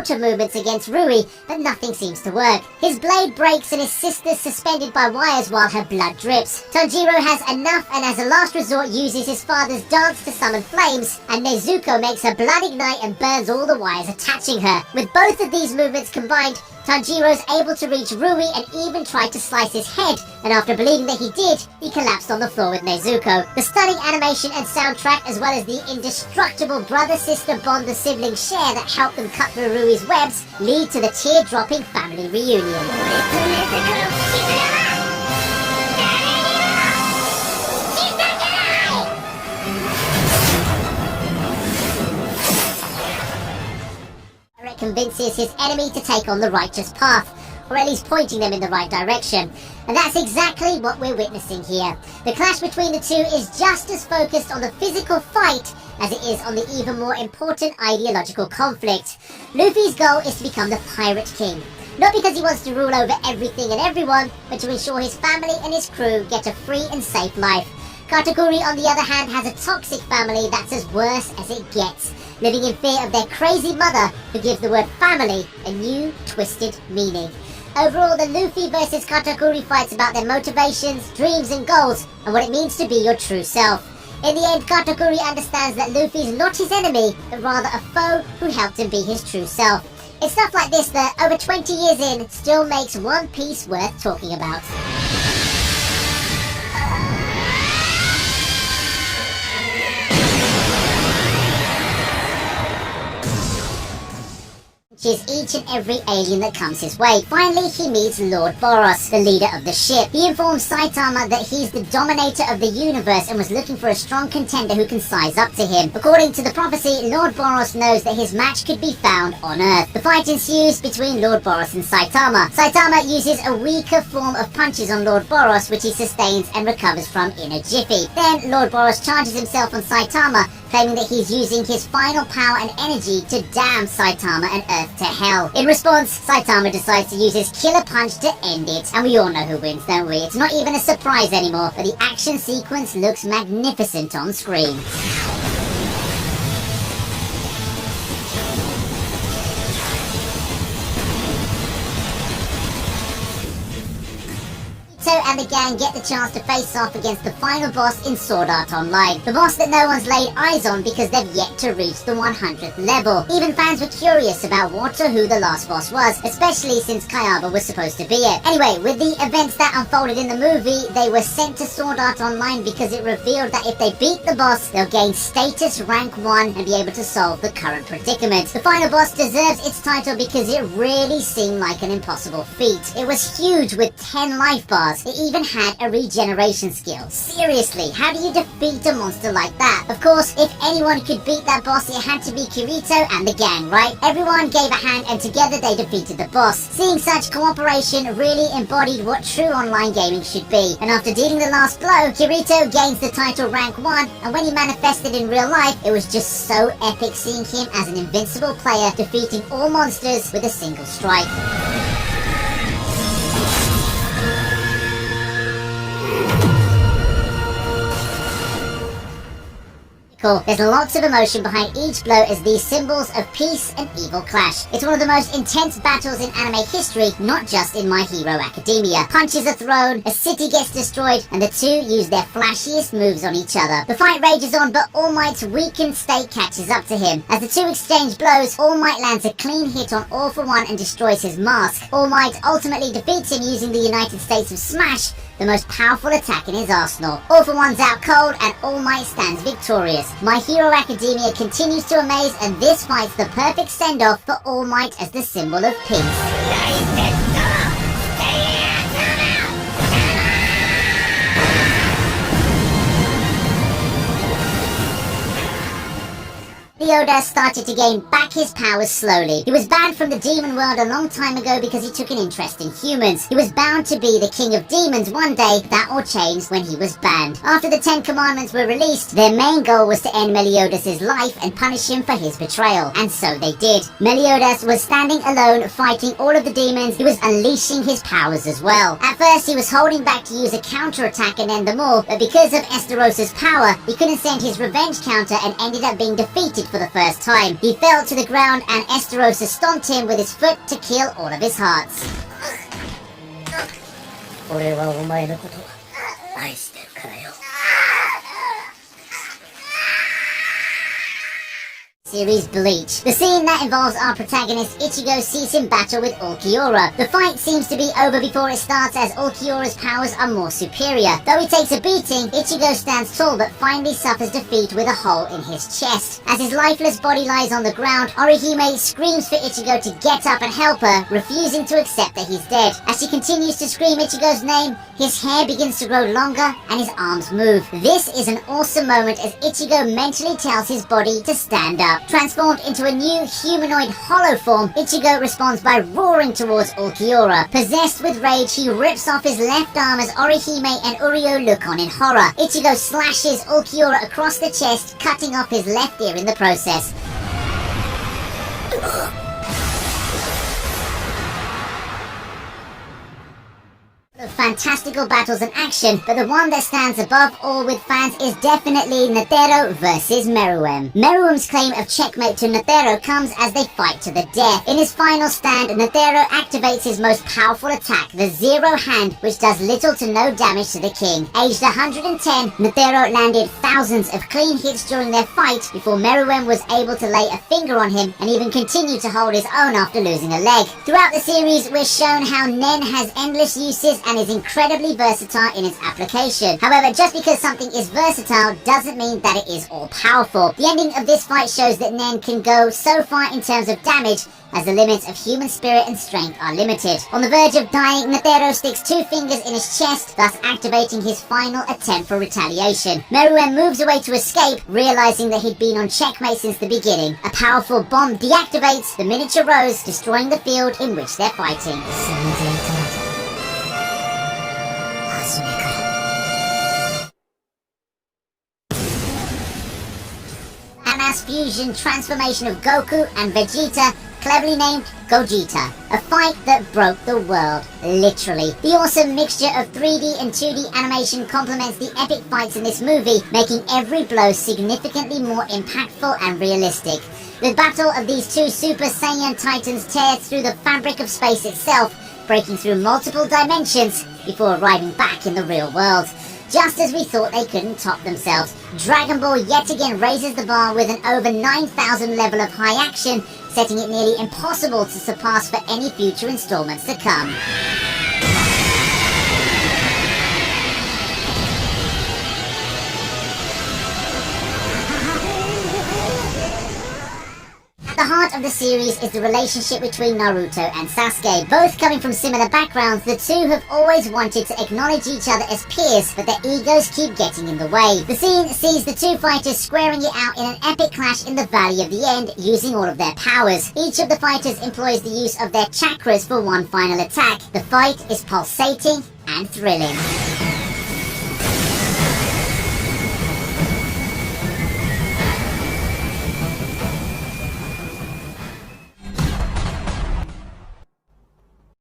water movements against Rui, but nothing seems to work. His blade breaks and his sister's suspended by wires while her blood drips. Tanjiro has enough and as a last resort uses his father's dance to summon flames, and Nezuko makes her blood ignite and burns all the wires attaching her. With both of these movements combined, Tanjiro's able to reach Rui and even tried to slice his head, and after believing that he did, he collapsed on the floor with Nezuko. The stunning animation and soundtrack, as well as the indestructible brother-sister bond the siblings share that help them cut through Rui's webs, lead to the tear-dropping family reunion. Convinces his enemy to take on the righteous path, or at least pointing them in the right direction. And that's exactly what we're witnessing here. The clash between the two is just as focused on the physical fight as it is on the even more important ideological conflict. Luffy's goal is to become the Pirate King. Not because he wants to rule over everything and everyone, but to ensure his family and his crew get a free and safe life. Katakuri, on the other hand, has a toxic family that's as worse as it gets, living in fear of their crazy mother, who gives the word family a new, twisted meaning. Overall, the Luffy versus Katakuri fight's about their motivations, dreams and goals, and what it means to be your true self. In the end, Katakuri understands that Luffy's not his enemy, but rather a foe who helped him be his true self. It's stuff like this that, over 20 years in, still makes One Piece worth talking about. Each and every alien that comes his way. Finally, he meets Lord Boros, the leader of the ship. He informs Saitama that he's the dominator of the universe and was looking for a strong contender who can size up to him. According to the prophecy, Lord Boros knows that his match could be found on Earth. The fight ensues between Lord Boros and Saitama. Saitama uses a weaker form of punches on Lord Boros, which he sustains and recovers from in a jiffy. Then, Lord Boros charges himself on Saitama, claiming that he's using his final power and energy to damn Saitama and Earth to hell. In response, Saitama decides to use his killer punch to end it. And we all know who wins, don't we? It's not even a surprise anymore, but the action sequence looks magnificent on screen. And the gang get the chance to face off against the final boss in Sword Art Online. The boss that no one's laid eyes on because they've yet to reach the 100th level. Even fans were curious about what or who the last boss was, especially since Kayaba was supposed to be it. Anyway, with the events that unfolded in the movie, they were sent to Sword Art Online because it revealed that if they beat the boss, they'll gain status rank 1 and be able to solve the current predicament. The final boss deserves its title because it really seemed like an impossible feat. It was huge with 10 life bars. It even had a regeneration skill. Seriously, how do you defeat a monster like that? Of course, if anyone could beat that boss, it had to be Kirito and the gang, right? Everyone gave a hand and together they defeated the boss. Seeing such cooperation really embodied what true online gaming should be. And after dealing the last blow, Kirito gains the title rank 1, and when he manifested in real life, it was just so epic seeing him as an invincible player defeating all monsters with a single strike. There's lots of emotion behind each blow as these symbols of peace and evil clash. It's one of the most intense battles in anime history, not just in My Hero Academia. Punches are thrown, a city gets destroyed, and the two use their flashiest moves on each other. The fight rages on, but All Might's weakened state catches up to him. As the two exchange blows, All Might lands a clean hit on All for One and destroys his mask. All Might ultimately defeats him using the United States of Smash, the most powerful attack in his arsenal. All for One's out cold and All Might stands victorious. My Hero Academia continues to amaze, and this fight's the perfect send-off for All Might as the symbol of peace. Meliodas started to gain back his powers slowly. He was banned from the demon world a long time ago because he took an interest in humans. He was bound to be the king of demons one day. That all changed when he was banned. After the 10 Commandments were released, their main goal was to end Meliodas' life and punish him for his betrayal. And so they did. Meliodas was standing alone, fighting all of the demons. He was unleashing his powers as well. At first, he was holding back to use a counterattack and end them all, but because of Esterosa's power, he couldn't send his revenge counter and ended up being defeated for the the first time. He fell to the ground and Esterosa stomped him with his foot to kill all of his hearts. Series Bleach. The scene that involves our protagonist Ichigo sees him battle with Ulquiorra. The fight seems to be over before it starts as Ulquiorra's powers are more superior. Though he takes a beating, Ichigo stands tall but finally suffers defeat with a hole in his chest. As his lifeless body lies on the ground, Orihime screams for Ichigo to get up and help her, refusing to accept that he's dead. As she continues to scream Ichigo's name, his hair begins to grow longer and his arms move. This is an awesome moment as Ichigo mentally tells his body to stand up. Transformed into a new humanoid hollow form, Ichigo responds by roaring towards Ulquiorra. Possessed with rage, he rips off his left arm as Orihime and Uryu look on in horror. Ichigo slashes Ulquiorra across the chest, cutting off his left ear in the process. Fantastical battles and action, but the one that stands above all with fans is definitely Netero versus Meruem. Meruem's claim of checkmate to Netero comes as they fight to the death. In his final stand, Netero activates his most powerful attack, the Zero Hand, which does little to no damage to the king. Aged 110, Netero landed thousands of clean hits during their fight before Meruem was able to lay a finger on him and even continue to hold his own after losing a leg. Throughout the series, we're shown how Nen has endless uses and is incredibly versatile in its application. However, just because something is versatile doesn't mean that it is all-powerful. The ending of this fight shows that Nen can go so far in terms of damage as the limits of human spirit and strength are limited. On the verge of dying, Netero sticks 2 fingers in his chest, thus activating his final attempt for retaliation. Meruem moves away to escape, realizing that he'd been on checkmate since the beginning. A powerful bomb deactivates the miniature Rose, destroying the field in which they're fighting. A mass fusion transformation of Goku and Vegeta, cleverly named Gogeta. A fight that broke the world, literally. The awesome mixture of 3D and 2D animation complements the epic fights in this movie, making every blow significantly more impactful and realistic. The battle of these 2 Super Saiyan Titans tears through the fabric of space itself, breaking through multiple dimensions before arriving back in the real world. Just as we thought they couldn't top themselves, Dragon Ball yet again raises the bar with an over 9,000 level of high action, setting it nearly impossible to surpass for any future installments to come. At the heart of the series is the relationship between Naruto and Sasuke. Both coming from similar backgrounds, the two have always wanted to acknowledge each other as peers, but their egos keep getting in the way. The scene sees the 2 fighters squaring it out in an epic clash in the Valley of the End, using all of their powers. Each of the fighters employs the use of their chakras for one final attack. The fight is pulsating and thrilling.